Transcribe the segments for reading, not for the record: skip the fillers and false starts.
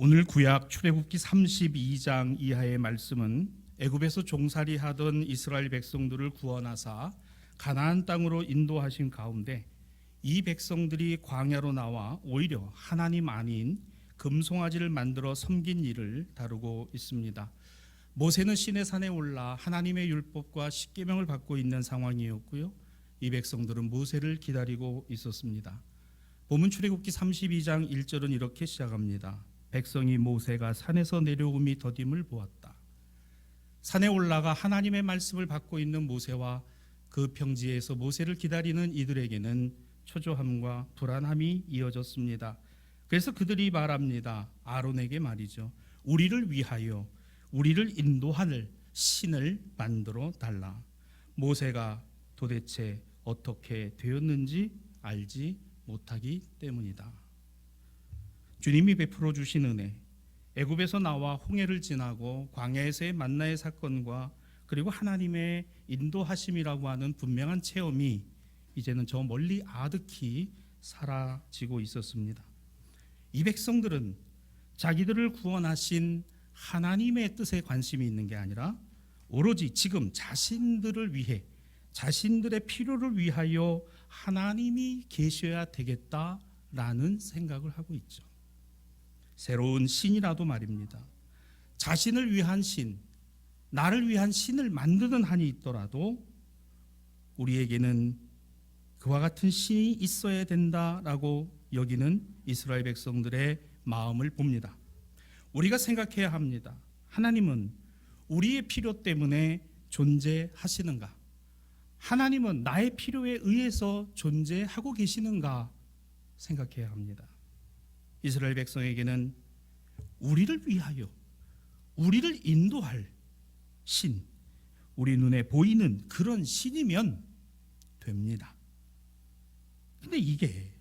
오늘 구약 출애굽기 32장 이하의 말씀은 애굽에서 종살이하던 이스라엘 백성들을 구원하사 가나안 땅으로 인도하신 가운데 이 백성들이 광야로 나와 오히려 하나님 아닌 금송아지를 만들어 섬긴 일을 다루고 있습니다. 모세는 시내산에 올라 하나님의 율법과 십계명을 받고 있는 상황이었고요. 이 백성들은 모세를 기다리고 있었습니다. 본문 출애굽기 32장 1절은 이렇게 시작합니다. 백성이 모세가 산에서 내려옴이 더딤을 보았다. 산에 올라가 하나님의 말씀을 받고 있는 모세와 그 평지에서 모세를 기다리는 이들에게는 초조함과 불안함이 이어졌습니다. 그래서 그들이 말합니다. 아론에게 말이죠. 우리를 위하여 우리를 인도할 신을 만들어 달라. 모세가 도대체 어떻게 되었는지 알지 못하기 때문이다. 주님이 베풀어 주신 은혜, 애굽에서 나와 홍해를 지나고 광야에서의 만나의 사건과 그리고 하나님의 인도하심이라고 하는 분명한 체험이 이제는 저 멀리 아득히 사라지고 있었습니다. 이 백성들은 자기들을 구원하신 하나님의 뜻에 관심이 있는 게 아니라 오로지 지금 자신들을 위해 자신들의 필요를 위하여 하나님이 계셔야 되겠다라는 생각을 하고 있죠. 새로운 신이라도 말입니다. 자신을 위한 신, 나를 위한 신을 만드는 한이 있더라도 우리에게는 그와 같은 신이 있어야 된다라고 여기는 이스라엘 백성들의 마음을 봅니다. 우리가 생각해야 합니다. 하나님은 우리의 필요 때문에 존재하시는가? 하나님은 나의 필요에 의해서 존재하고 계시는가 생각해야 합니다. 이스라엘 백성에게는 우리를 위하여 우리를 인도할 신, 우리 눈에 보이는 그런 신이면 됩니다. 근데 이게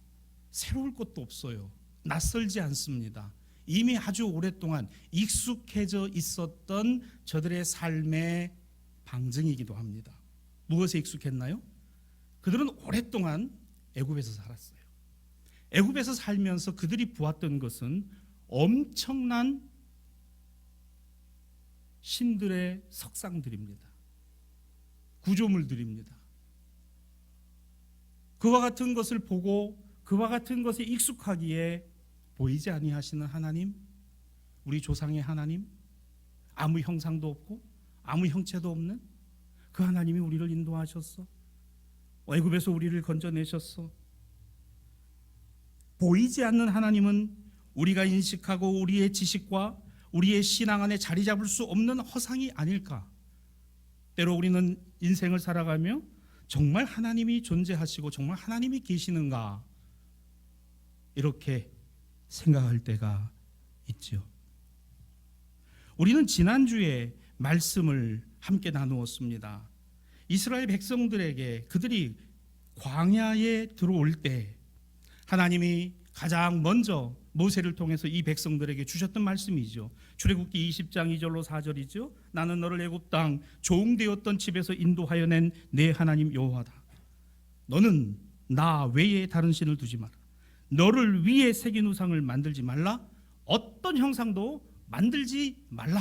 새로울 것도 없어요. 낯설지 않습니다. 이미 아주 오랫동안 익숙해져 있었던 저들의 삶의 방증이기도 합니다. 무엇에 익숙했나요? 그들은 오랫동안 애굽에서 살았어요. 애굽에서 살면서 그들이 보았던 것은 엄청난 신들의 석상들입니다. 구조물들입니다. 그와 같은 것을 보고 그와 같은 것에 익숙하기에 보이지 아니하시는 하나님, 우리 조상의 하나님, 아무 형상도 없고 아무 형체도 없는 그 하나님이 우리를 인도하셨어. 애굽에서 우리를 건져내셨어. 보이지 않는 하나님은 우리가 인식하고 우리의 지식과 우리의 신앙 안에 자리 잡을 수 없는 허상이 아닐까? 때로 우리는 인생을 살아가며 정말 하나님이 존재하시고 정말 하나님이 계시는가? 이렇게 생각할 때가 있죠. 우리는 지난주에 말씀을 함께 나누었습니다. 이스라엘 백성들에게 그들이 광야에 들어올 때 하나님이 가장 먼저 모세를 통해서 이 백성들에게 주셨던 말씀이죠. 출애굽기 20장 2절로 4절이죠. 나는 너를 애굽 땅 종되었던 집에서 인도하여 낸 내 하나님 여호와다. 너는 나 외에 다른 신을 두지 마라. 너를 위해 새긴 우상을 만들지 말라. 어떤 형상도 만들지 말라.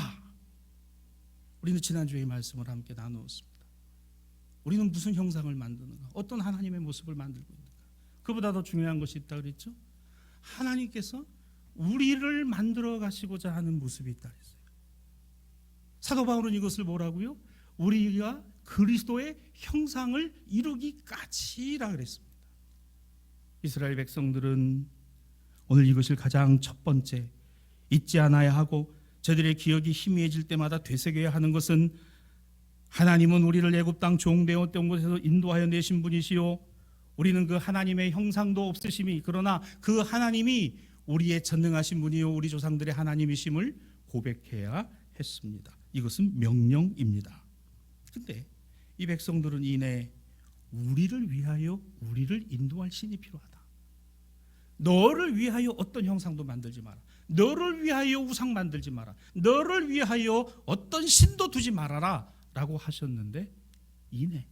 우리는 지난주에 이 말씀을 함께 나누었습니다. 우리는 무슨 형상을 만드는가? 어떤 하나님의 모습을 만들고 있는가? 그보다 더 중요한 것이 있다 그랬죠? 하나님께서 우리를 만들어 가시고자 하는 모습이 있다 그랬어요. 사도 바울은 이것을 뭐라고요? 우리가 그리스도의 형상을 이루기까지라 그랬습니다. 이스라엘 백성들은 오늘 이것을 가장 첫 번째 잊지 않아야 하고 저들의 기억이 희미해질 때마다 되새겨야 하는 것은 하나님은 우리를 애굽 땅 종되었던 곳에서 인도하여 내신 분이시요 우리는 그 하나님의 형상도 없으심이 그러나 그 하나님이 우리의 전능하신 분이요 우리 조상들의 하나님이심을 고백해야 했습니다. 이것은 명령입니다. 그런데 이 백성들은 이내 우리를 위하여 우리를 인도할 신이 필요하다. 너를 위하여 어떤 형상도 만들지 마라. 너를 위하여 우상 만들지 마라. 너를 위하여 어떤 신도 두지 말아라 라고 하셨는데 이내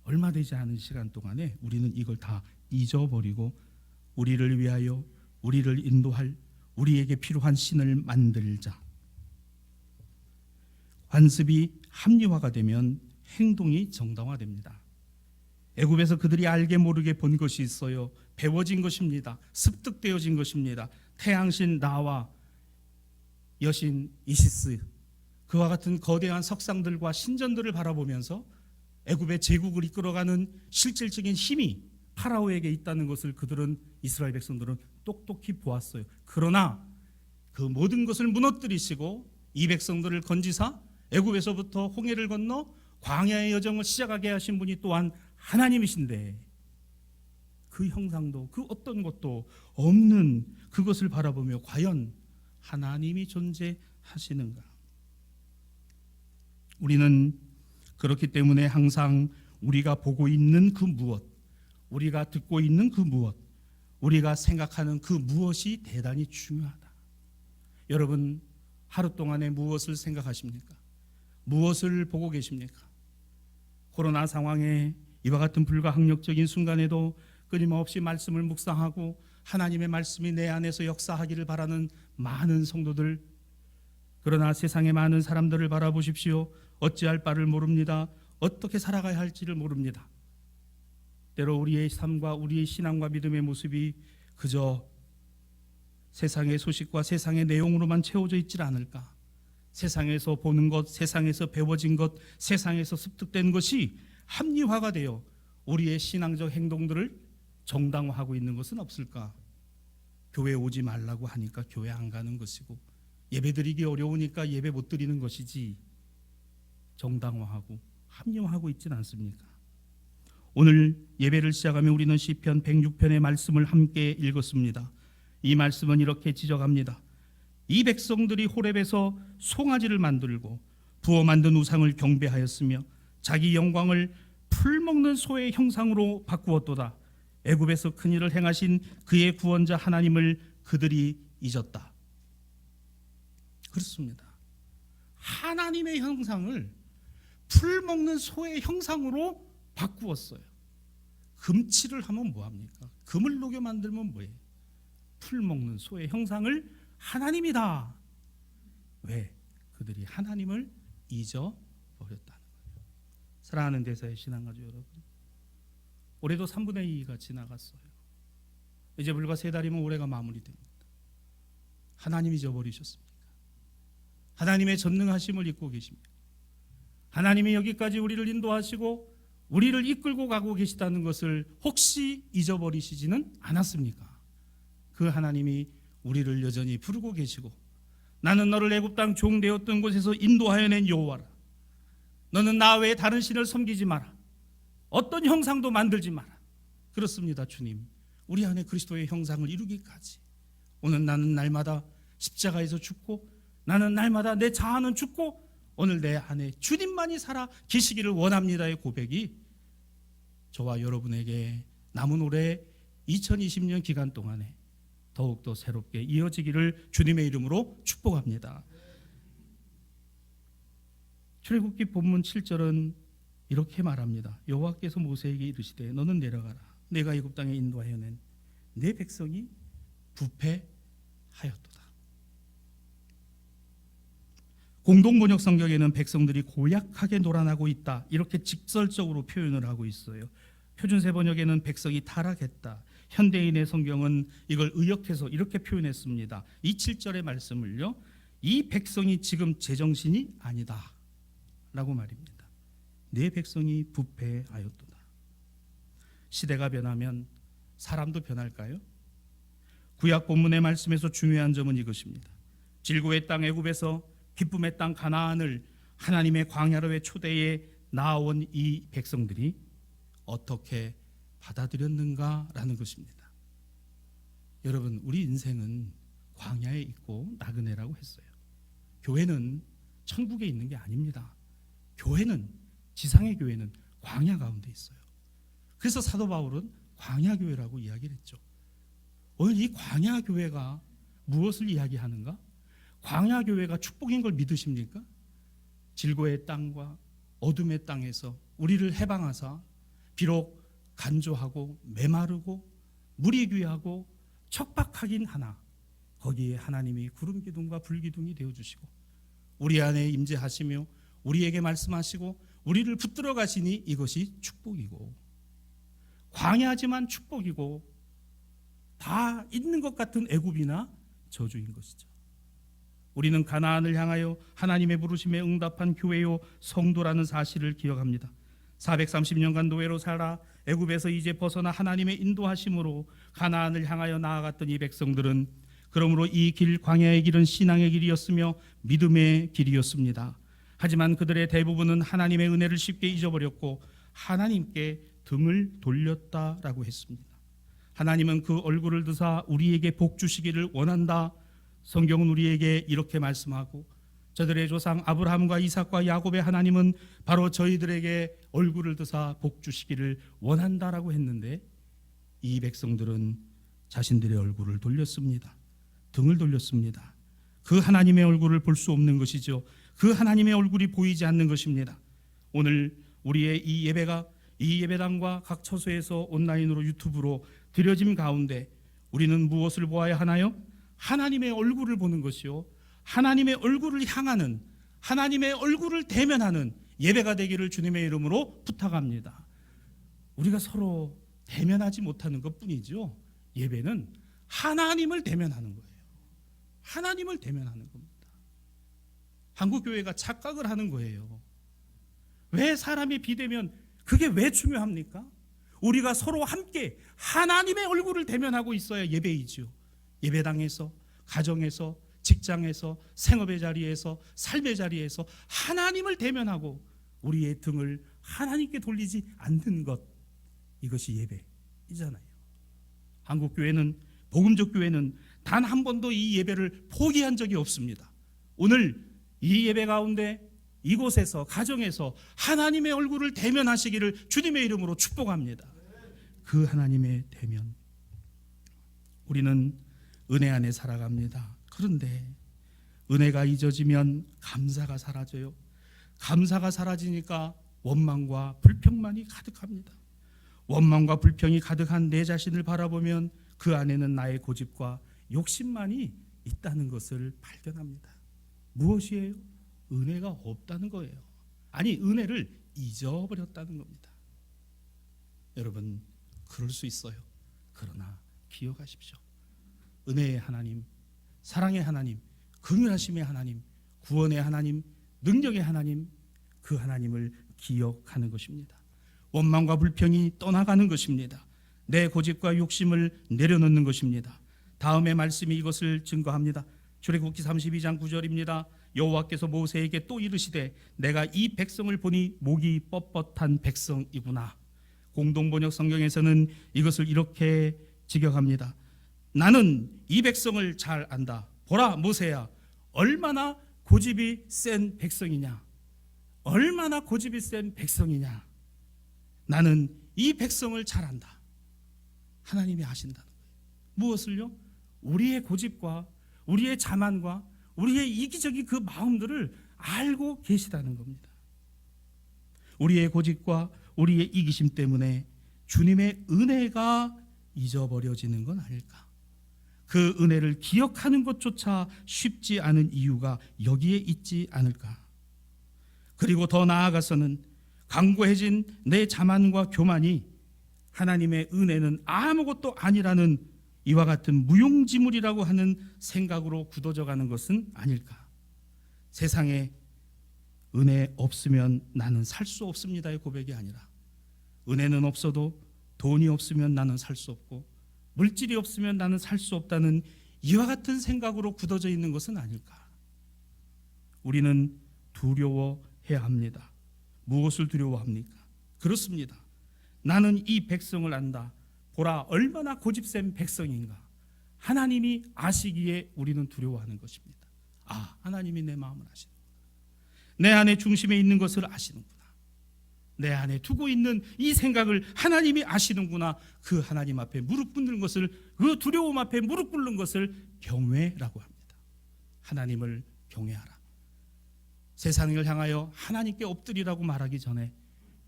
얼마 되지 않은 시간 동안에 우리는 이걸 다 잊어버리고 우리를 위하여 우리를 인도할 우리에게 필요한 신을 만들자. 관습이 합리화가 되면 행동이 정당화됩니다. 애굽에서 그들이 알게 모르게 본 것이 있어요. 배워진 것입니다. 습득되어진 것입니다. 태양신 라와, 여신 이시스, 그와 같은 거대한 석상들과 신전들을 바라보면서 애굽의 제국을 이끌어가는 실질적인 힘이 파라오에게 있다는 것을 그들은, 이스라엘 백성들은 똑똑히 보았어요. 그러나 그 모든 것을 무너뜨리시고 이 백성들을 건지사 애굽에서부터 홍해를 건너 광야의 여정을 시작하게 하신 분이 또한 하나님이신데, 그 형상도 그 어떤 것도 없는 그것을 바라보며 과연 하나님이 존재하시는가? 우리는 그렇기 때문에 항상 우리가 보고 있는 그 무엇, 우리가 듣고 있는 그 무엇, 우리가 생각하는 그 무엇이 대단히 중요하다. 여러분, 하루 동안에 무엇을 생각하십니까? 무엇을 보고 계십니까? 코로나 상황에 이와 같은 불가항력적인 순간에도 끊임없이 말씀을 묵상하고 하나님의 말씀이 내 안에서 역사하기를 바라는 많은 성도들, 그러나 세상의 많은 사람들을 바라보십시오. 어찌할 바를 모릅니다. 어떻게 살아가야 할지를 모릅니다. 때로 우리의 삶과 우리의 신앙과 믿음의 모습이 그저 세상의 소식과 세상의 내용으로만 채워져 있지 않을까? 세상에서 보는 것, 세상에서 배워진 것, 세상에서 습득된 것이 합리화가 되어 우리의 신앙적 행동들을 정당화하고 있는 것은 없을까? 교회 오지 말라고 하니까 교회 안 가는 것이고, 예배드리기 어려우니까 예배 못 드리는 것이지, 정당화하고 합리화하고 있지는 않습니까? 오늘 예배를 시작하며 우리는 시편 106편의 말씀을 함께 읽었습니다. 이 말씀은 이렇게 지적합니다. 이 백성들이 호렙에서 송아지를 만들고 부어 만든 우상을 경배하였으며 자기 영광을 풀 먹는 소의 형상으로 바꾸었도다. 애굽에서 큰 일을 행하신 그의 구원자 하나님을 그들이 잊었다. 그렇습니다. 하나님의 형상을 풀 먹는 소의 형상으로 바꾸었어요. 금칠을 하면 뭐합니까? 금을 녹여 만들면 뭐예요? 풀 먹는 소의 형상을 하나님이다. 왜? 그들이 하나님을 잊어버렸다는 거예요. 사랑하는 대사의 신앙가족 여러분, 올해도 3분의 2가 지나갔어요. 이제 불과 3달이면 올해가 마무리됩니다. 하나님 잊어버리셨습니까? 하나님의 전능하심을 잊고 계십니까? 하나님이 여기까지 우리를 인도하시고 우리를 이끌고 가고 계시다는 것을 혹시 잊어버리시지는 않았습니까? 그 하나님이 우리를 여전히 부르고 계시고, 나는 너를 애굽 땅 종되었던 곳에서 인도하여 낸 여호와라. 너는 나 외에 다른 신을 섬기지 마라. 어떤 형상도 만들지 마라. 그렇습니다, 주님. 우리 안에 그리스도의 형상을 이루기까지 오늘 나는 날마다 십자가에서 죽고, 나는 날마다 내 자아는 죽고, 오늘 내 안에 주님만이 살아 계시기를 원합니다의 고백이 저와 여러분에게 남은 올해 2020년 기간 동안에 더욱더 새롭게 이어지기를 주님의 이름으로 축복합니다. 출애굽기 본문 7절은 이렇게 말합니다. 여호와께서 모세에게 이르시되 너는 내려가라. 내가 애굽 땅에 인도하여 낸 내 백성이 부패하였도다. 공동번역 성경에는 백성들이 고약하게 놀아나고 있다, 이렇게 직설적으로 표현을 하고 있어요. 표준세 번역에는 백성이 타락했다. 현대인의 성경은 이걸 의역해서 이렇게 표현했습니다. 이 7절의 말씀을요, 이 백성이 지금 제정신이 아니다 라고 말입니다. 내 백성이 부패하였도다. 시대가 변하면 사람도 변할까요? 구약 본문의 말씀에서 중요한 점은 이것입니다. 질고의 땅 애굽에서 기쁨의 땅 가나안을 하나님의 광야로의 초대에 나아온 이 백성들이 어떻게 받아들였는가라는 것입니다. 여러분, 우리 인생은 광야에 있고 나그네라고 했어요. 교회는 천국에 있는 게 아닙니다. 교회는, 지상의 교회는 광야 가운데 있어요. 그래서 사도 바울은 광야 교회라고 이야기를 했죠. 오늘 이 광야 교회가 무엇을 이야기하는가? 광야 교회가 축복인 걸 믿으십니까? 질고의 땅과 어둠의 땅에서 우리를 해방하사 비록 간조하고 메마르고 물이 귀하고 척박하긴 하나 거기에 하나님이 구름 기둥과 불 기둥이 되어 주시고 우리 안에 임재하시며 우리에게 말씀하시고 우리를 붙들어 가시니 이것이 축복이고 광야지만 축복이고 다 있는 것 같은 애굽이나 저주인 것이죠. 우리는 가나안을 향하여 하나님의 부르심에 응답한 교회요 성도라는 사실을 기억합니다. 430년간 노예로 살아 애굽에서 이제 벗어나 하나님의 인도하심으로 가나안을 향하여 나아갔던 이 백성들은 그러므로 이 길, 광야의 길은 신앙의 길이었으며 믿음의 길이었습니다. 하지만 그들의 대부분은 하나님의 은혜를 쉽게 잊어버렸고 하나님께 등을 돌렸다라고 했습니다. 하나님은 그 얼굴을 드사 우리에게 복 주시기를 원한다. 성경은 우리에게 이렇게 말씀하고 저들의 조상 아브라함과 이삭과 야곱의 하나님은 바로 저희들에게 얼굴을 드사 복 주시기를 원한다라고 했는데 이 백성들은 자신들의 얼굴을 돌렸습니다. 등을 돌렸습니다. 그 하나님의 얼굴을 볼 수 없는 것이죠. 그 하나님의 얼굴이 보이지 않는 것입니다. 오늘 우리의 이 예배가 이 예배당과 각 처소에서 온라인으로 유튜브로 드려짐 가운데 우리는 무엇을 보아야 하나요? 하나님의 얼굴을 보는 것이요 하나님의 얼굴을 향하는 하나님의 얼굴을 대면하는 예배가 되기를 주님의 이름으로 부탁합니다. 우리가 서로 대면하지 못하는 것뿐이죠. 예배는 하나님을 대면하는 거예요. 하나님을 대면하는 겁니다. 한국교회가 착각을 하는 거예요. 왜 사람이 비대면 그게 왜 중요합니까? 우리가 서로 함께 하나님의 얼굴을 대면하고 있어야 예배이지요. 예배당에서, 가정에서, 직장에서, 생업의 자리에서, 삶의 자리에서 하나님을 대면하고 우리의 등을 하나님께 돌리지 않는 것, 이것이 예배이잖아요. 한국교회는, 복음적 교회는 단 한 번도 이 예배를 포기한 적이 없습니다. 오늘 이 예배 가운데 이곳에서, 가정에서 하나님의 얼굴을 대면하시기를 주님의 이름으로 축복합니다. 그 하나님의 대면, 우리는 은혜 안에 살아갑니다. 그런데 은혜가 잊어지면 감사가 사라져요. 감사가 사라지니까 원망과 불평만이 가득합니다. 원망과 불평이 가득한 내 자신을 바라보면 그 안에는 나의 고집과 욕심만이 있다는 것을 발견합니다. 무엇이에요? 은혜가 없다는 거예요. 아니, 은혜를 잊어버렸다는 겁니다. 여러분, 그럴 수 있어요. 그러나 기억하십시오. 은혜의 하나님, 사랑의 하나님, 긍휼하심의 하나님, 구원의 하나님, 능력의 하나님, 그 하나님을 기억하는 것입니다. 원망과 불평이 떠나가는 것입니다. 내 고집과 욕심을 내려놓는 것입니다. 다음의 말씀이 이것을 증거합니다. 출애굽기 32장 9절입니다. 여호와께서 모세에게 또 이르시되 내가 이 백성을 보니 목이 뻣뻣한 백성이구나. 공동번역 성경에서는 이것을 이렇게 직역합니다. 나는 이 백성을 잘 안다. 보라 모세야, 얼마나 고집이 센 백성이냐. 얼마나 고집이 센 백성이냐. 나는 이 백성을 잘 안다. 하나님이 아신다는 거예요. 무엇을요? 우리의 고집과 우리의 자만과 우리의 이기적인 그 마음들을 알고 계시다는 겁니다. 우리의 고집과 우리의 이기심 때문에 주님의 은혜가 잊어버려지는 건 아닐까? 그 은혜를 기억하는 것조차 쉽지 않은 이유가 여기에 있지 않을까? 그리고 더 나아가서는 강고해진 내 자만과 교만이 하나님의 은혜는 아무것도 아니라는 이와 같은 무용지물이라고 하는 생각으로 굳어져 가는 것은 아닐까? 세상에 은혜 없으면 나는 살 수 없습니다의 고백이 아니라 은혜는 없어도 돈이 없으면 나는 살 수 없고 물질이 없으면 나는 살 수 없다는 이와 같은 생각으로 굳어져 있는 것은 아닐까? 우리는 두려워해야 합니다. 무엇을 두려워합니까? 그렇습니다. 나는 이 백성을 안다. 보라 얼마나 고집센 백성인가. 하나님이 아시기에 우리는 두려워하는 것입니다. 아, 하나님이 내 마음을 아시는구나. 내 안에 중심에 있는 것을 아시는구나. 내 안에 두고 있는 이 생각을 하나님이 아시는구나. 그 하나님 앞에 무릎 꿇는 것을, 그 두려움 앞에 무릎 꿇는 것을 경외라고 합니다. 하나님을 경외하라. 세상을 향하여 하나님께 엎드리라고 말하기 전에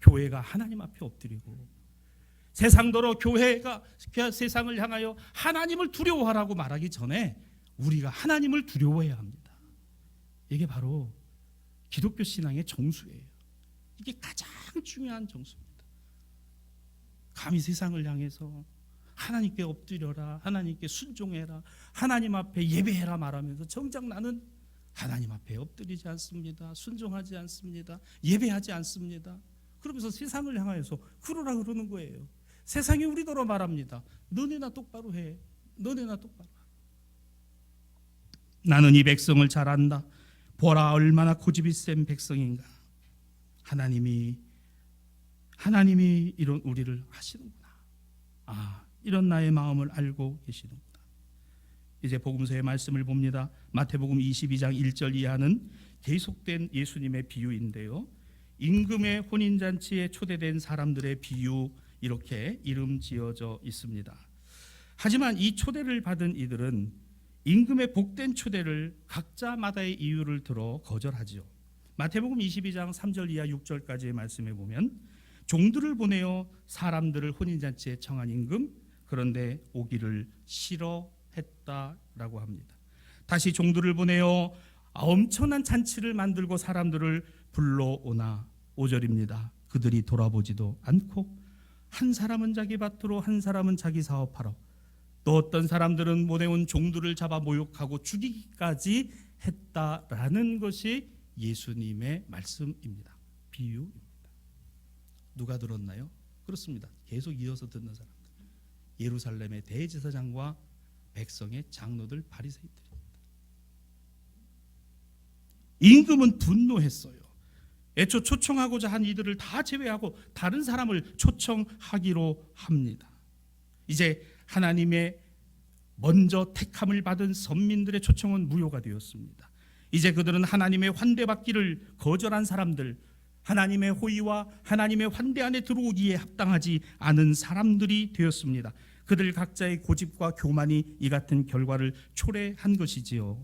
교회가 하나님 앞에 엎드리고, 세상더러 교회가 세상을 향하여 하나님을 두려워하라고 말하기 전에 우리가 하나님을 두려워해야 합니다. 이게 바로 기독교 신앙의 정수예요. 이게 가장 중요한 정수입니다. 감히 세상을 향해서 하나님께 엎드려라, 하나님께 순종해라, 하나님 앞에 예배해라 말하면서 정작 나는 하나님 앞에 엎드리지 않습니다. 순종하지 않습니다. 예배하지 않습니다. 그러면서 세상을 향하여서 그러라 그러는 거예요. 세상이 우리더러 말합니다. 너네나 똑바로 해. 너네나 똑바로 해. 나는 이 백성을 잘 안다. 보라 얼마나 고집이 센 백성인가. 하나님이 이런 우리를 하시는구나. 이런 나의 마음을 알고 계시는구나. 이제 복음서의 말씀을 봅니다. 마태복음 22장 1절 이하는 계속된 예수님의 비유인데요. 임금의 혼인잔치에 초대된 사람들의 비유, 이렇게 이름 지어져 있습니다. 하지만 이 초대를 받은 이들은 임금의 복된 초대를 각자마다의 이유를 들어 거절하지요. 마태복음 22장 3절 이하 6절까지의 말씀에 보면 종들을 보내어 사람들을 혼인잔치에 청한 임금, 그런데 오기를 싫어했다라고 합니다. 다시 종들을 보내어 엄청난 잔치를 만들고 사람들을 불러오나 5절입니다. 그들이 돌아보지도 않고 한 사람은 자기 밭으로 한 사람은 자기 사업하러, 또 어떤 사람들은 보내온 종들을 잡아 모욕하고 죽이기까지 했다라는 것이 예수님의 말씀입니다. 비유입니다. 누가 들었나요? 그렇습니다. 계속 이어서 듣는 사람들. 예루살렘의 대제사장과 백성의 장로들, 바리새인들입니다. 임금은 분노했어요. 애초 초청하고자 한 이들을 다 제외하고 다른 사람을 초청하기로 합니다. 이제 하나님의 먼저 택함을 받은 선민들의 초청은 무효가 되었습니다. 이제 그들은 하나님의 환대받기를 거절한 사람들, 하나님의 호의와 하나님의 환대 안에 들어오기에 합당하지 않은 사람들이 되었습니다. 그들 각자의 고집과 교만이 이 같은 결과를 초래한 것이지요.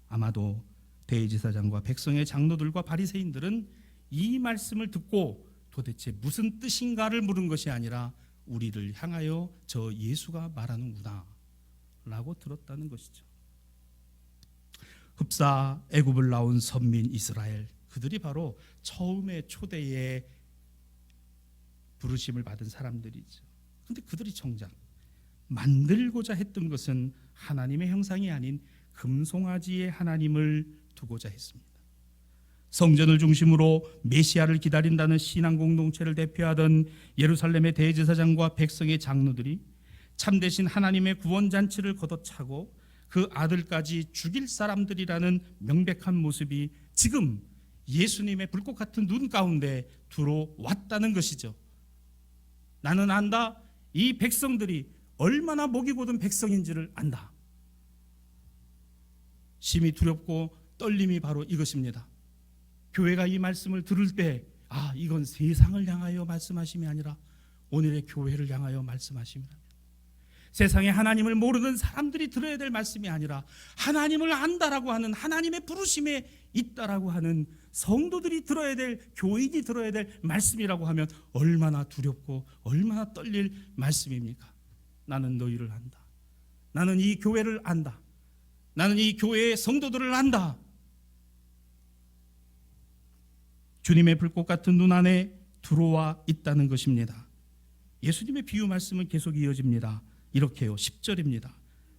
아마도 대제사장과 백성의 장로들과 바리새인들은 이 말씀을 듣고 도대체 무슨 뜻인가를 물은 것이 아니라 우리를 향하여 저 예수가 말하는구나 라고 들었다는 것이죠. 흡사 애굽을 나온 선민 이스라엘, 그들이 바로 처음에 초대에 부르심을 받은 사람들이죠. 그런데 그들이 정작 만들고자 했던 것은 하나님의 형상이 아닌 금송아지의 하나님을 두고자 했습니다. 성전을 중심으로 메시아를 기다린다는 신앙 공동체를 대표하던 예루살렘의 대제사장과 백성의 장로들이 참되신 하나님의 구원잔치를 걷어차고 그 아들까지 죽일 사람들이라는 명백한 모습이 지금 예수님의 불꽃 같은 눈 가운데 들어왔다는 것이죠. 나는 안다. 이 백성들이 얼마나 목이 곧은 백성인지를 안다. 심히 두렵고 떨림이 바로 이것입니다. 교회가 이 말씀을 들을 때 이건 세상을 향하여 말씀하심이 아니라 오늘의 교회를 향하여 말씀하심이 아니라, 세상에 하나님을 모르는 사람들이 들어야 될 말씀이 아니라 하나님을 안다라고 하는, 하나님의 부르심에 있다라고 하는 성도들이 들어야 될, 교인이 들어야 될 말씀이라고 하면 얼마나 두렵고 얼마나 떨릴 말씀입니까? 나는 너희를 안다. 나는 이 교회를 안다. 나는 이 교회의 성도들을 안다. 주님의 불꽃 같은 눈 안에 들어와 있다는 것입니다. 예수님의 비유 말씀은 계속 이어집니다. 이렇게요. 10절입니다.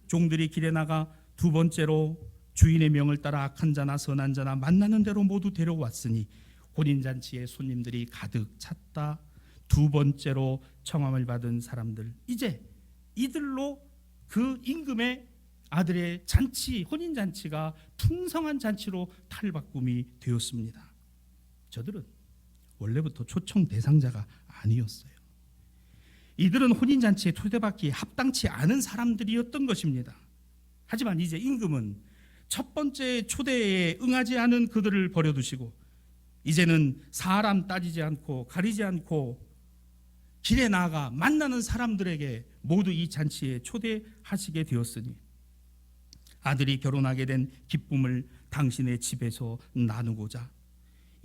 종들이 길에 나가 두 번째로 주인의 명을 따라 악한 자나 선한 자나 만나는 대로 모두 데려왔으니 혼인잔치에 손님들이 가득 찼다. 두 번째로 청함을 받은 사람들, 이제 이들로 그 임금의 아들의 잔치, 혼인잔치가 풍성한 잔치로 탈바꿈이 되었습니다. 저들은 원래부터 초청 대상자가 아니었어요. 이들은 혼인잔치에 초대받기에 합당치 않은 사람들이었던 것입니다. 하지만 이제 임금은 첫 번째 초대에 응하지 않은 그들을 버려두시고 이제는 사람 따지지 않고 가리지 않고 길에 나아가 만나는 사람들에게 모두 이 잔치에 초대하시게 되었으니 아들이 결혼하게 된 기쁨을 당신의 집에서 나누고자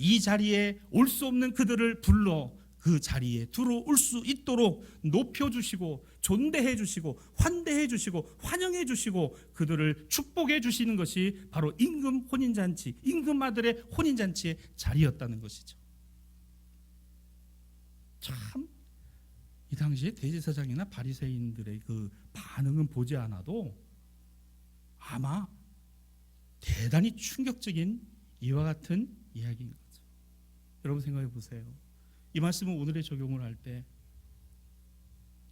이 자리에 올 수 없는 그들을 불러 그 자리에 들어올 수 있도록 높여주시고 존대해 주시고 환대해 주시고 환영해 주시고 그들을 축복해 주시는 것이 바로 임금 혼인잔치, 임금 아들의 혼인잔치의 자리였다는 것이죠. 참 이 당시에 대제사장이나 바리새인들의 그 반응은 보지 않아도 아마 대단히 충격적인 이와 같은 이야기인 거죠. 여러분 생각해 보세요. 이 말씀은 오늘의 적용을 할 때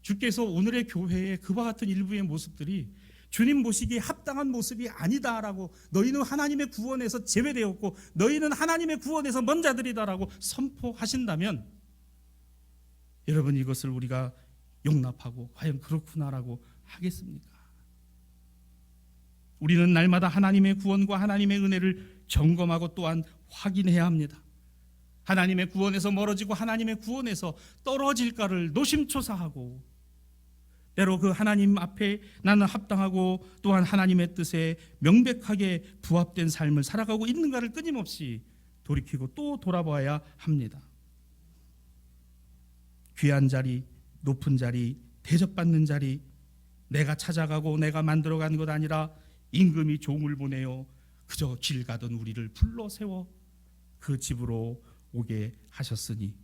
주께서 오늘의 교회의 그와 같은 일부의 모습들이 주님 모시기에 합당한 모습이 아니다라고, 너희는 하나님의 구원에서 제외되었고 너희는 하나님의 구원에서 먼 자들이다라고 선포하신다면 여러분 이것을 우리가 용납하고 과연 그렇구나라고 하겠습니까? 우리는 날마다 하나님의 구원과 하나님의 은혜를 점검하고 또한 확인해야 합니다. 하나님의 구원에서 멀어지고 하나님의 구원에서 떨어질까를 노심초사하고 때로 그 하나님 앞에 나는 합당하고 또한 하나님의 뜻에 명백하게 부합된 삶을 살아가고 있는가를 끊임없이 돌이키고 또 돌아봐야 합니다. 귀한 자리, 높은 자리, 대접받는 자리, 내가 찾아가고 내가 만들어간 것 아니라 임금이 종을 보내어 그저 길 가던 우리를 불러 세워 그 집으로 오게 하셨으니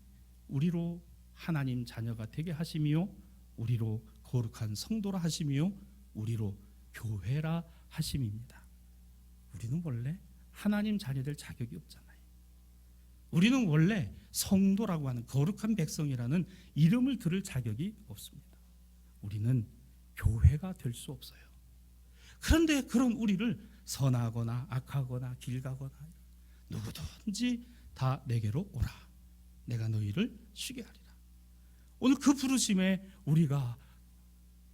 우리로 하나님 자녀가 되게 하시며 우리로 거룩한 성도라 하시며 우리로 교회라 하심입니다. 우리는 원래 하나님 자녀될 자격이 없잖아요. 우리는 원래 성도라고 하는 거룩한 백성이라는 이름을 들을 자격이 없습니다. 우리는 교회가 될 수 없어요. 그런데 그런 우리를 선하거나 악하거나 길 가거나 누구든지 다 내게로 오라. 내가 너희를 쉬게 하리라. 오늘 그 부르심에 우리가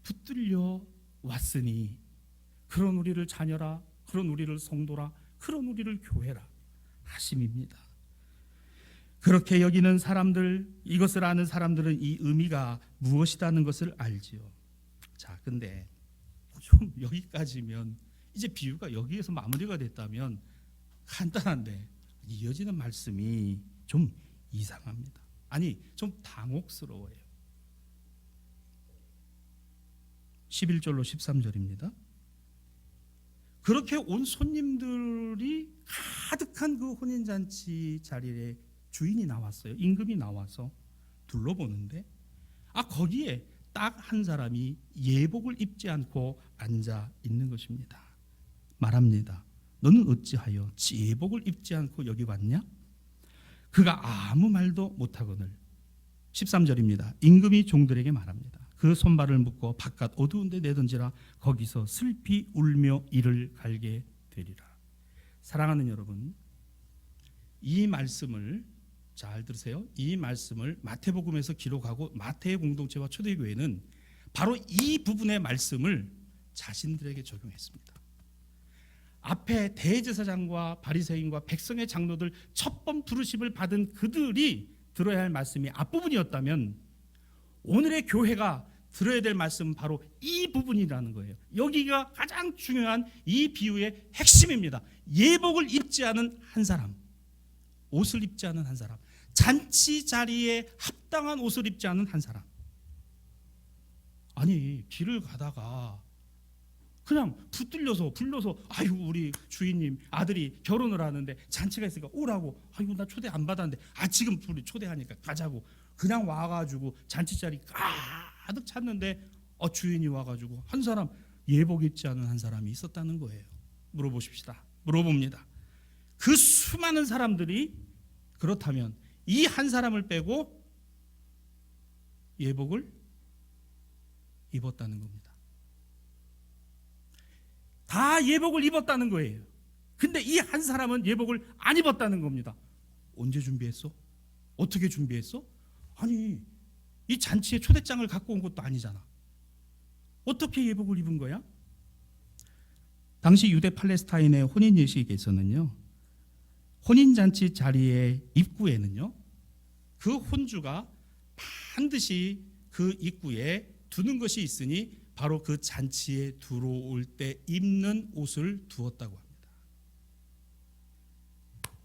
붙들려 왔으니 그런 우리를 자녀라, 그런 우리를 성도라, 그런 우리를 교회라 하심입니다. 그렇게 여기는 사람들, 이것을 아는 사람들은 이 의미가 무엇이라는 것을 알지요. 자, 근데 좀 여기까지면 이제 비유가 여기에서 마무리가 됐다면 간단한데 이어지는 말씀이 좀 이상합니다. 아니, 좀 당혹스러워요. 11절로 13절입니다. 그렇게 온 손님들이 가득한 그 혼인잔치 자리에 주인이 나왔어요. 임금이 나와서 둘러보는데 거기에 딱 한 사람이 예복을 입지 않고 앉아 있는 것입니다. 말합니다. 너는 어찌하여 예복을 입지 않고 여기 왔냐? 그가 아무 말도 못하거늘 13절입니다. 임금이 종들에게 말합니다. 그 손발을 묶어 바깥 어두운 데 내던지라. 거기서 슬피 울며 이를 갈게 되리라. 사랑하는 여러분, 이 말씀을 잘 들으세요. 이 말씀을 마태복음에서 기록하고 마태의 공동체와 초대교회는 바로 이 부분의 말씀을 자신들에게 적용했습니다. 앞에 대제사장과 바리새인과 백성의 장로들 첫 번 부르심을 받은 그들이 들어야 할 말씀이 앞부분이었다면 오늘의 교회가 들어야 될 말씀은 바로 이 부분이라는 거예요. 여기가 가장 중요한 이 비유의 핵심입니다. 예복을 입지 않은 한 사람, 옷을 입지 않은 한 사람, 잔치 자리에 합당한 옷을 입지 않은 한 사람. 아니, 길을 가다가 그냥 붙들려서 불러서 아유 우리 주인님 아들이 결혼을 하는데 잔치가 있으니까 오라고. 아유 나 초대 안 받았는데 지금 우리 초대하니까 가자고 그냥 와가지고 잔치 자리 가득 찼는데 주인이 와가지고 한 사람 예복 입지 않은 한 사람이 있었다는 거예요. 물어보십시다. 물어봅니다. 그 수많은 사람들이 그렇다면 이 한 사람을 빼고 예복을 입었다는 겁니다. 다 예복을 입었다는 거예요. 근데 이 한 사람은 예복을 안 입었다는 겁니다. 언제 준비했어? 어떻게 준비했어? 아니, 이 잔치에 초대장을 갖고 온 것도 아니잖아. 어떻게 예복을 입은 거야? 당시 유대 팔레스타인의 혼인 예식에서는요, 혼인잔치 자리의 입구에는요, 그 혼주가 반드시 그 입구에 두는 것이 있으니 바로 그 잔치에 들어올 때 입는 옷을 두었다고 합니다.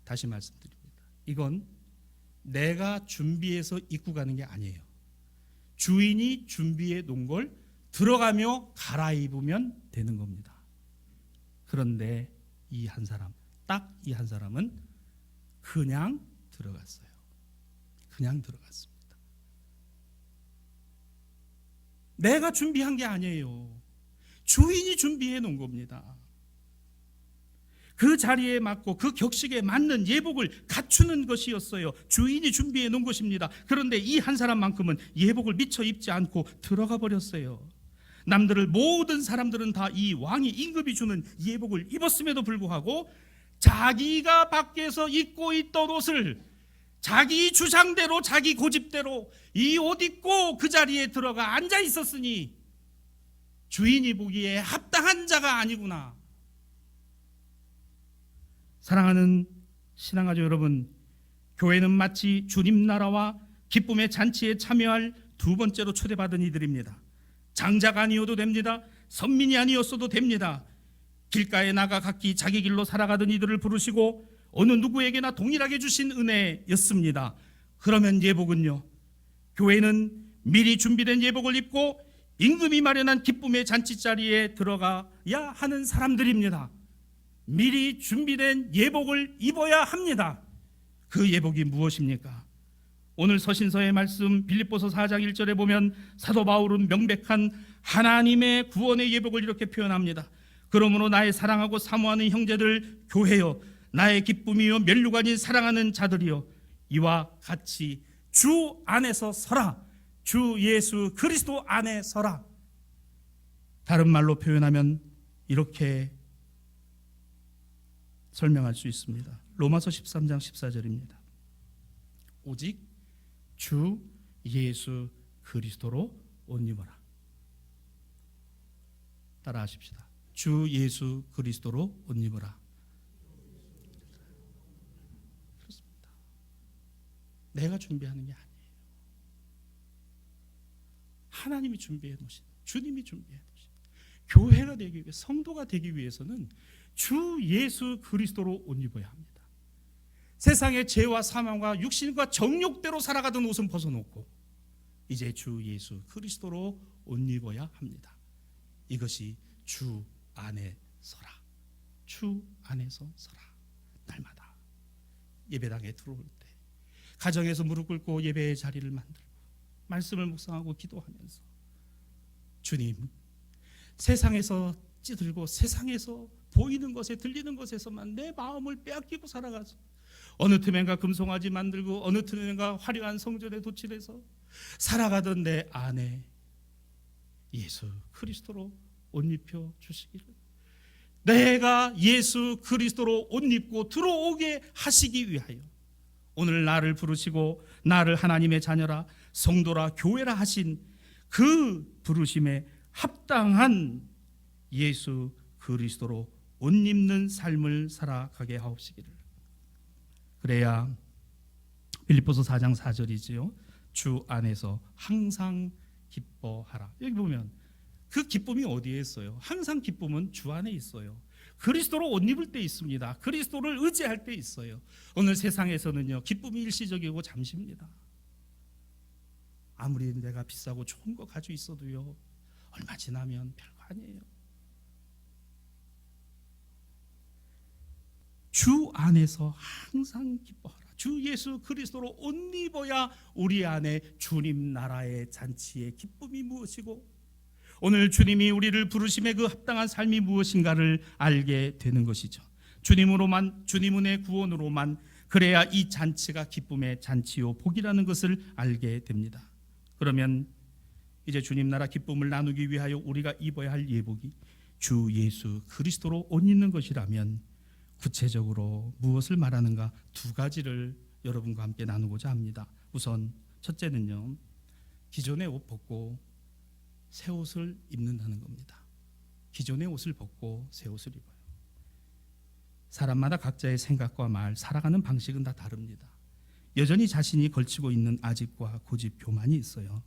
다시 말씀드립니다. 이건 내가 준비해서 입고 가는 게 아니에요. 주인이 준비해 놓은 걸 들어가며 갈아입으면 되는 겁니다. 그런데 이 한 사람, 딱 이 한 사람은 그냥 들어갔어요. 그냥 들어갔습니다. 내가 준비한 게 아니에요. 주인이 준비해 놓은 겁니다. 그 자리에 맞고 그 격식에 맞는 예복을 갖추는 것이었어요. 주인이 준비해 놓은 것입니다. 그런데 이 한 사람만큼은 예복을 미처 입지 않고 들어가 버렸어요. 남들을 모든 사람들은 다 이 왕이 임금이 주는 예복을 입었음에도 불구하고 자기가 밖에서 입고 있던 옷을 자기 주장대로 자기 고집대로 이 옷 입고 그 자리에 들어가 앉아 있었으니 주인이 보기에 합당한 자가 아니구나. 사랑하는 신앙가족 여러분, 교회는 마치 주님 나라와 기쁨의 잔치에 참여할 두 번째로 초대받은 이들입니다. 장자가 아니어도 됩니다. 선민이 아니었어도 됩니다. 길가에 나가 각기 자기 길로 살아가던 이들을 부르시고 어느 누구에게나 동일하게 주신 은혜였습니다. 그러면 예복은요? 교회는 미리 준비된 예복을 입고 임금이 마련한 기쁨의 잔치자리에 들어가야 하는 사람들입니다. 미리 준비된 예복을 입어야 합니다. 그 예복이 무엇입니까? 오늘 서신서의 말씀 빌립보서 4장 1절에 보면 사도 바울은 명백한 하나님의 구원의 예복을 이렇게 표현합니다. 그러므로 나의 사랑하고 사모하는 형제들 교회여, 나의 기쁨이요 면류관인 사랑하는 자들이여, 이와 같이 주 안에서 서라. 주 예수 그리스도 안에 서라. 다른 말로 표현하면 이렇게 설명할 수 있습니다. 로마서 13장 14절입니다. 오직 주 예수 그리스도로 옷 입어라. 따라 하십시다. 주 예수 그리스도로 옷 입어라. 그렇습니다. 내가 준비하는 게 아니에요. 하나님이 준비해 놓으신, 주님이 준비해 놓으신 교회가 되기 위해, 성도가 되기 위해서는 주 예수 그리스도로 옷 입어야 합니다. 세상의 죄와 사망과 육신과 정욕대로 살아가던 옷은 벗어놓고 이제 주 예수 그리스도로 옷 입어야 합니다. 이것이 주 안에 서라. 주 안에서 서라. 날마다 예배당에 들어올 때, 가정에서 무릎 꿇고 예배의 자리를 만들고 말씀을 묵상하고 기도하면서, 주님, 세상에서 찌들고 세상에서 보이는 것에 들리는 것에서만 내 마음을 빼앗기고 살아가서 어느 틈엔가 금송아지 만들고 어느 틈엔가 화려한 성전에 도취해서 살아가던 내 안에 예수 그리스도로 옷 입혀 주시기를, 내가 예수 그리스도로 옷 입고 들어오게 하시기 위하여 오늘 나를 부르시고 나를 하나님의 자녀라, 성도라, 교회라 하신 그 부르심에 합당한 예수 그리스도로 옷 입는 삶을 살아가게 하옵시기를. 그래야 빌립보서 4장 4절이지요. 주 안에서 항상 기뻐하라. 여기 보면 그 기쁨이 어디에 있어요? 항상 기쁨은 주 안에 있어요. 그리스도로 옷 입을 때 있습니다. 그리스도를 의지할 때 있어요. 오늘 세상에서는요, 기쁨이 일시적이고 잠시입니다. 아무리 내가 비싸고 좋은 거 가지고 있어도요, 얼마 지나면 별거 아니에요. 주 안에서 항상 기뻐하라. 주 예수 그리스도로 옷 입어야 우리 안에 주님 나라의 잔치의 기쁨이 무엇이고 오늘 주님이 우리를 부르심의 그 합당한 삶이 무엇인가를 알게 되는 것이죠. 주님으로만, 주님의 구원으로만 그래야 이 잔치가 기쁨의 잔치요 복이라는 것을 알게 됩니다. 그러면 이제 주님 나라 기쁨을 나누기 위하여 우리가 입어야 할 예복이 주 예수 그리스도로 옷 입는 것이라면 구체적으로 무엇을 말하는가 두 가지를 여러분과 함께 나누고자 합니다. 우선 첫째는요, 기존의 옷 벗고 새 옷을 입는다는 겁니다. 기존의 옷을 벗고 새 옷을 입어요. 사람마다 각자의 생각과 말, 살아가는 방식은 다 다릅니다. 여전히 자신이 걸치고 있는 아집과 고집, 교만이 있어요.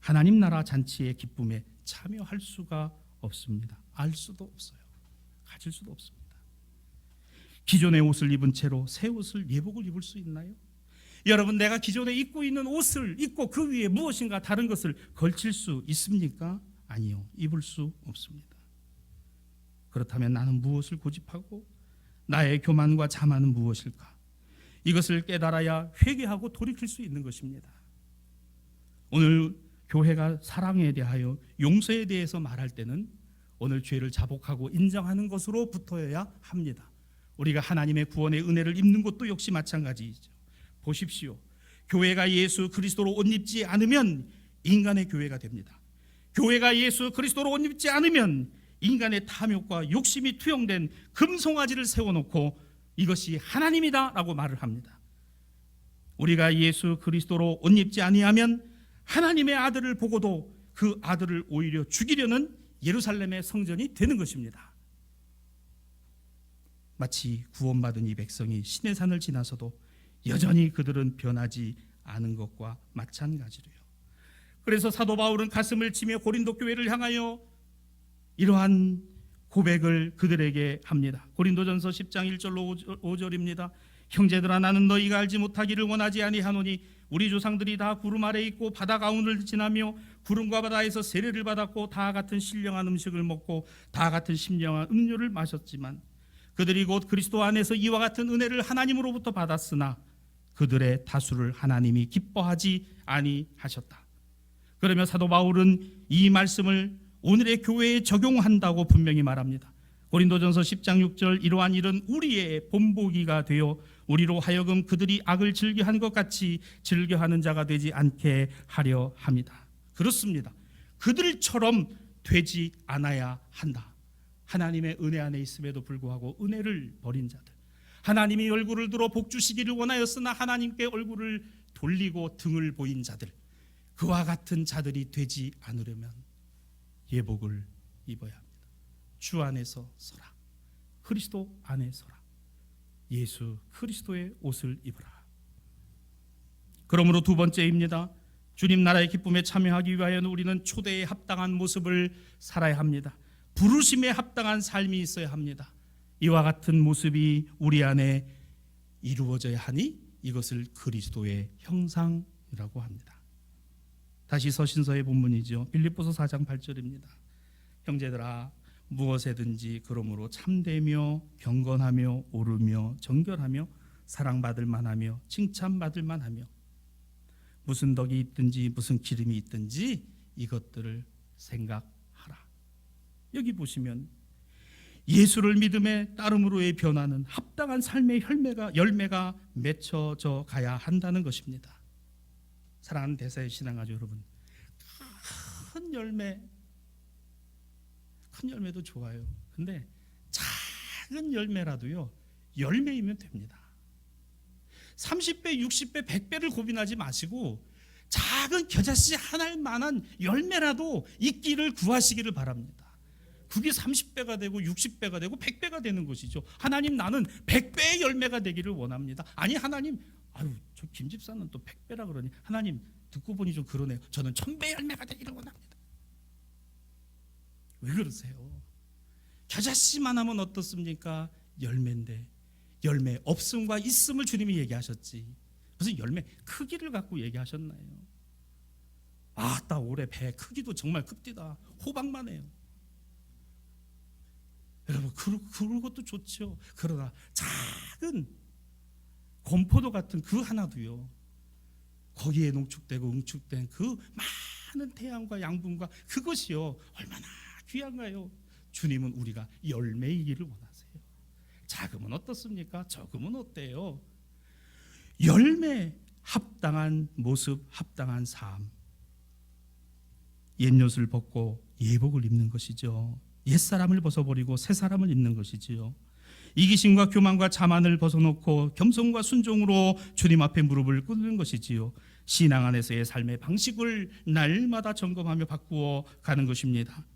하나님 나라 잔치의 기쁨에 참여할 수가 없습니다. 알 수도 없어요. 가질 수도 없습니다. 기존의 옷을 입은 채로 새 옷을, 예복을 입을 수 있나요? 여러분, 내가 기존에 입고 있는 옷을 입고 그 위에 무엇인가 다른 것을 걸칠 수 있습니까? 아니요, 입을 수 없습니다. 그렇다면 나는 무엇을 고집하고 나의 교만과 자만은 무엇일까? 이것을 깨달아야 회개하고 돌이킬 수 있는 것입니다. 오늘 교회가 사랑에 대하여 용서에 대해서 말할 때는 오늘 죄를 자복하고 인정하는 것으로 붙어야 합니다. 우리가 하나님의 구원의 은혜를 입는 것도 역시 마찬가지이죠. 보십시오. 교회가 예수 그리스도로 옷 입지 않으면 인간의 교회가 됩니다. 교회가 예수 그리스도로 옷 입지 않으면 인간의 탐욕과 욕심이 투영된 금송아지를 세워놓고 이것이 하나님이다 라고 말을 합니다. 우리가 예수 그리스도로 옷 입지 아니하면 하나님의 아들을 보고도 그 아들을 오히려 죽이려는 예루살렘의 성전이 되는 것입니다. 마치 구원받은 이 백성이 시내 산을 지나서도 여전히 그들은 변하지 않은 것과 마찬가지로요. 그래서 사도 바울은 가슴을 치며 고린도 교회를 향하여 이러한 고백을 그들에게 합니다. 고린도전서 10장 1절로 5절입니다. 형제들아, 나는 너희가 알지 못하기를 원하지 아니하노니 우리 조상들이 다 구름 아래 있고 바다 가운을 지나며 구름과 바다에서 세례를 받았고 다 같은 신령한 음식을 먹고 다 같은 신령한 음료를 마셨지만 그들이 곧 그리스도 안에서 이와 같은 은혜를 하나님으로부터 받았으나 그들의 다수를 하나님이 기뻐하지 아니하셨다. 그러며 사도 바울은 이 말씀을 오늘의 교회에 적용한다고 분명히 말합니다. 고린도전서 10장 6절, 이러한 일은 우리의 본보기가 되어 우리로 하여금 그들이 악을 즐겨한 것 같이 즐겨하는 자가 되지 않게 하려 합니다. 그렇습니다. 그들처럼 되지 않아야 한다. 하나님의 은혜 안에 있음에도 불구하고 은혜를 버린 자들, 하나님이 얼굴을 들어 복 주시기를 원하였으나 하나님께 얼굴을 돌리고 등을 보인 자들, 그와 같은 자들이 되지 않으려면 예복을 입어야 합니다. 주 안에서 서라. 그리스도 안에 서라. 예수 그리스도의 옷을 입으라. 그러므로 두 번째입니다. 주님 나라의 기쁨에 참여하기 위하여는 우리는 초대에 합당한 모습을 살아야 합니다. 부르심에 합당한 삶이 있어야 합니다. 이와 같은 모습이 우리 안에 이루어져야 하니 이것을 그리스도의 형상이라고 합니다. 다시 서신서의 본문이죠. 빌립보서 4장 8절입니다. 형제들아, 무엇에든지 그러므로 참되며 경건하며 오르며 정결하며 사랑받을 만하며 칭찬받을 만하며 무슨 덕이 있든지 무슨 기름이 있든지 이것들을 생각하라. 여기 보시면 예수를 믿음에 따름으로의 변화는 합당한 삶의 열매가 맺혀져 가야 한다는 것입니다. 사랑하는 대사의 신앙가족 여러분, 큰 열매도 좋아요. 근데 작은 열매라도요, 열매이면 됩니다. 30배, 60배, 100배를 고민하지 마시고 작은 겨자씨 하나일 만한 열매라도 있기를 구하시기를 바랍니다. 그게 30배가 되고 60배가 되고 100배가 되는 것이죠. 하나님, 나는 100배의 열매가 되기를 원합니다. 아니 하나님, 저 김집사는 또 100배라 그러니 하나님, 듣고 보니 좀 그러네요. 저는 1000배 열매가 되기를 원합니다. 왜 그러세요? 겨자씨만 하면 어떻습니까? 열매인데 열매 없음과 있음을 주님이 얘기하셨지 무슨 열매 크기를 갖고 얘기하셨나요? 딱 올해 배 크기도 정말 큽디다. 호박만 해요. 여러분, 그런 것도 좋죠. 그러나 작은 건포도 같은 그 하나도요, 거기에 농축되고 응축된 그 많은 태양과 양분과 그것이요 얼마나 귀한가요? 주님은 우리가 열매이기를 원하세요. 작으면 어떻습니까? 적으면 어때요? 열매 합당한 모습, 합당한 삶. 옛옷을 벗고 예복을 입는 것이죠. 옛사람을 벗어버리고 새사람을 입는 것이지요. 이기심과 교만과 자만을 벗어놓고 겸손과 순종으로 주님 앞에 무릎을 꿇는 것이지요. 신앙 안에서의 삶의 방식을 날마다 점검하며 바꾸어 가는 것입니다.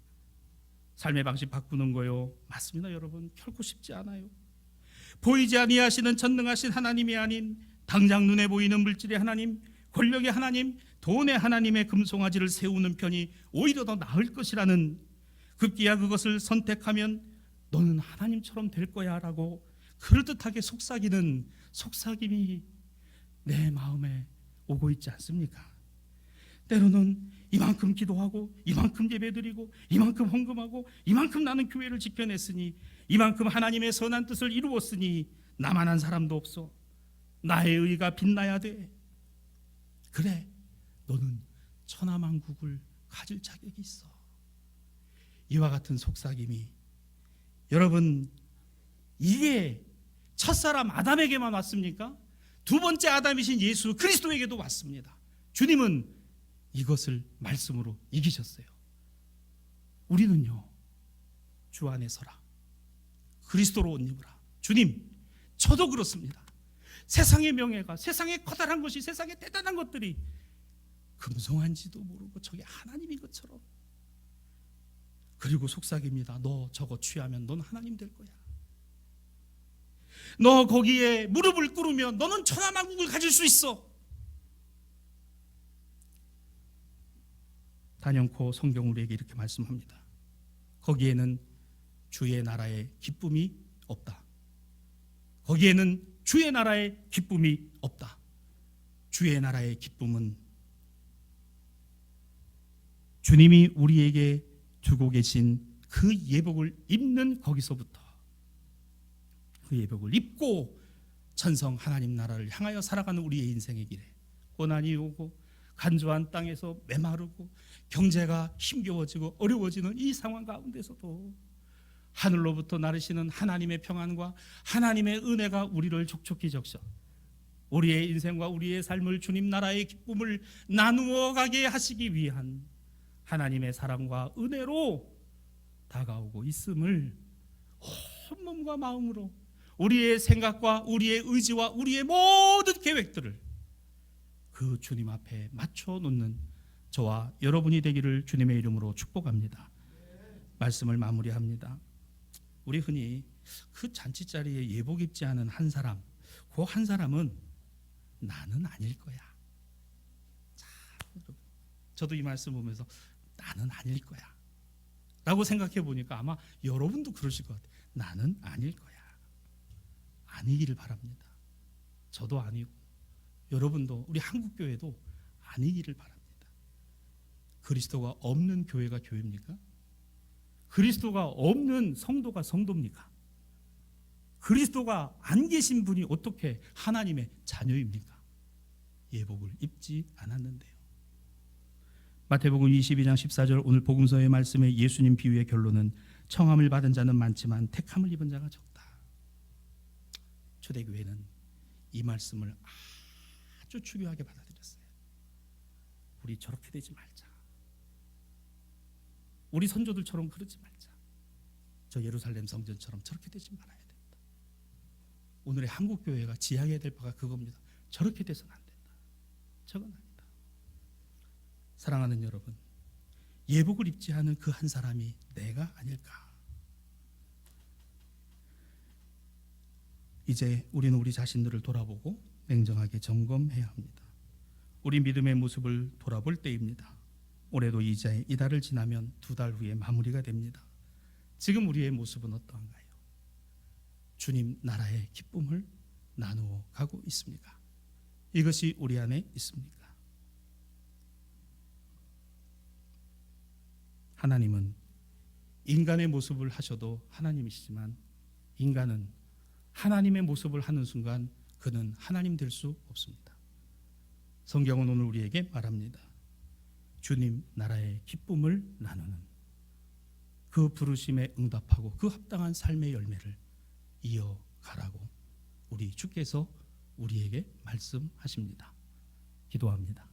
삶의 방식 바꾸는 거요, 맞습니다 여러분. 결코 쉽지 않아요. 보이지 아니하시는 전능하신 하나님이 아닌 당장 눈에 보이는 물질의 하나님, 권력의 하나님, 돈의 하나님의 금송아지를 세우는 편이 오히려 더 나을 것이라는, 급기야 그것을 선택하면 너는 하나님처럼 될 거야 라고 그럴듯하게 속삭이는 속삭임이 내 마음에 오고 있지 않습니까? 때로는 이만큼 기도하고 이만큼 예배드리고 이만큼 헌금하고 이만큼 나는 교회를 지켜냈으니 이만큼 하나님의 선한 뜻을 이루었으니 나만한 사람도 없어. 나의 의가 빛나야 돼. 그래, 너는 천하만국을 가질 자격이 있어. 이와 같은 속삭임이, 여러분, 이게 첫사람 아담에게만 왔습니까? 두 번째 아담이신 예수 그리스도에게도 왔습니다. 주님은 이것을 말씀으로 이기셨어요. 우리는요, 주 안에 서라, 그리스도로 옷 입으라. 주님, 저도 그렇습니다. 세상의 명예가, 세상의 커다란 것이, 세상의 대단한 것들이 금송한지도 모르고 저게 하나님인 것처럼, 그리고 속삭입니다. 너 저거 취하면 넌 하나님 될 거야. 너 거기에 무릎을 꿇으면 너는 천하만국을 가질 수 있어. 단연코 성경 우리에게 이렇게 말씀합니다. 거기에는 주의 나라의 기쁨이 없다. 거기에는 주의 나라의 기쁨이 없다. 주의 나라의 기쁨은 주님이 우리에게 두고 계신 그 예복을 입는 거기서부터, 그 예복을 입고 천성 하나님 나라를 향하여 살아가는 우리의 인생의 길에 고난이 오고 간조한 땅에서 메마르고 경제가 힘겨워지고 어려워지는 이 상황 가운데서도 하늘로부터 나르시는 하나님의 평안과 하나님의 은혜가 우리를 촉촉히 적셔 우리의 인생과 우리의 삶을 주님 나라의 기쁨을 나누어 가게 하시기 위한 하나님의 사랑과 은혜로 다가오고 있음을 온몸과 마음으로, 우리의 생각과 우리의 의지와 우리의 모든 계획들을 그 주님 앞에 맞춰 놓는 저와 여러분이 되기를 주님의 이름으로 축복합니다. 말씀을 마무리합니다. 우리 흔히 그 잔치 자리에 예복 입지 않은 한 사람, 그 한 사람은 나는 아닐 거야. 자, 저도 이 말씀 보면서 나는 아닐 거야 라고 생각해 보니까 아마 여러분도 그러실 것 같아요. 나는 아닐 거야. 아니기를 바랍니다. 저도 아니고 여러분도, 우리 한국교회도 아니기를 바랍니다. 그리스도가 없는 교회가 교회입니까? 그리스도가 없는 성도가 성도입니까? 그리스도가 안 계신 분이 어떻게 하나님의 자녀입니까? 예복을 입지 않았는데요. 마태복음 22장 14절 오늘 복음서의 말씀의 예수님 비유의 결론은 청함을 받은 자는 많지만 택함을 입은 자가 적다. 초대교회는 이 말씀을 아주 중요하게 받아들였어요. 우리 저렇게 되지 말자. 우리 선조들처럼 그러지 말자. 저 예루살렘 성전처럼 저렇게 되지 말아야 된다. 오늘의 한국교회가 지향해야 될 바가 그겁니다. 저렇게 돼서는 안 된다. 저건 아니다. 사랑하는 여러분, 예복을 입지 않은 그 한 사람이 내가 아닐까? 이제 우리는 우리 자신들을 돌아보고 냉정하게 점검해야 합니다. 우리 믿음의 모습을 돌아볼 때입니다. 올해도 이제 이달을 지나면 2달 후에 마무리가 됩니다. 지금 우리의 모습은 어떠한가요? 주님 나라의 기쁨을 나누어 가고 있습니까? 이것이 우리 안에 있습니까? 하나님은 인간의 모습을 하셔도 하나님이시지만 인간은 하나님의 모습을 하는 순간 그는 하나님 될 수 없습니다. 성경은 오늘 우리에게 말합니다. 주님 나라의 기쁨을 나누는 그 부르심에 응답하고 그 합당한 삶의 열매를 이어가라고 우리 주께서 우리에게 말씀하십니다. 기도합니다.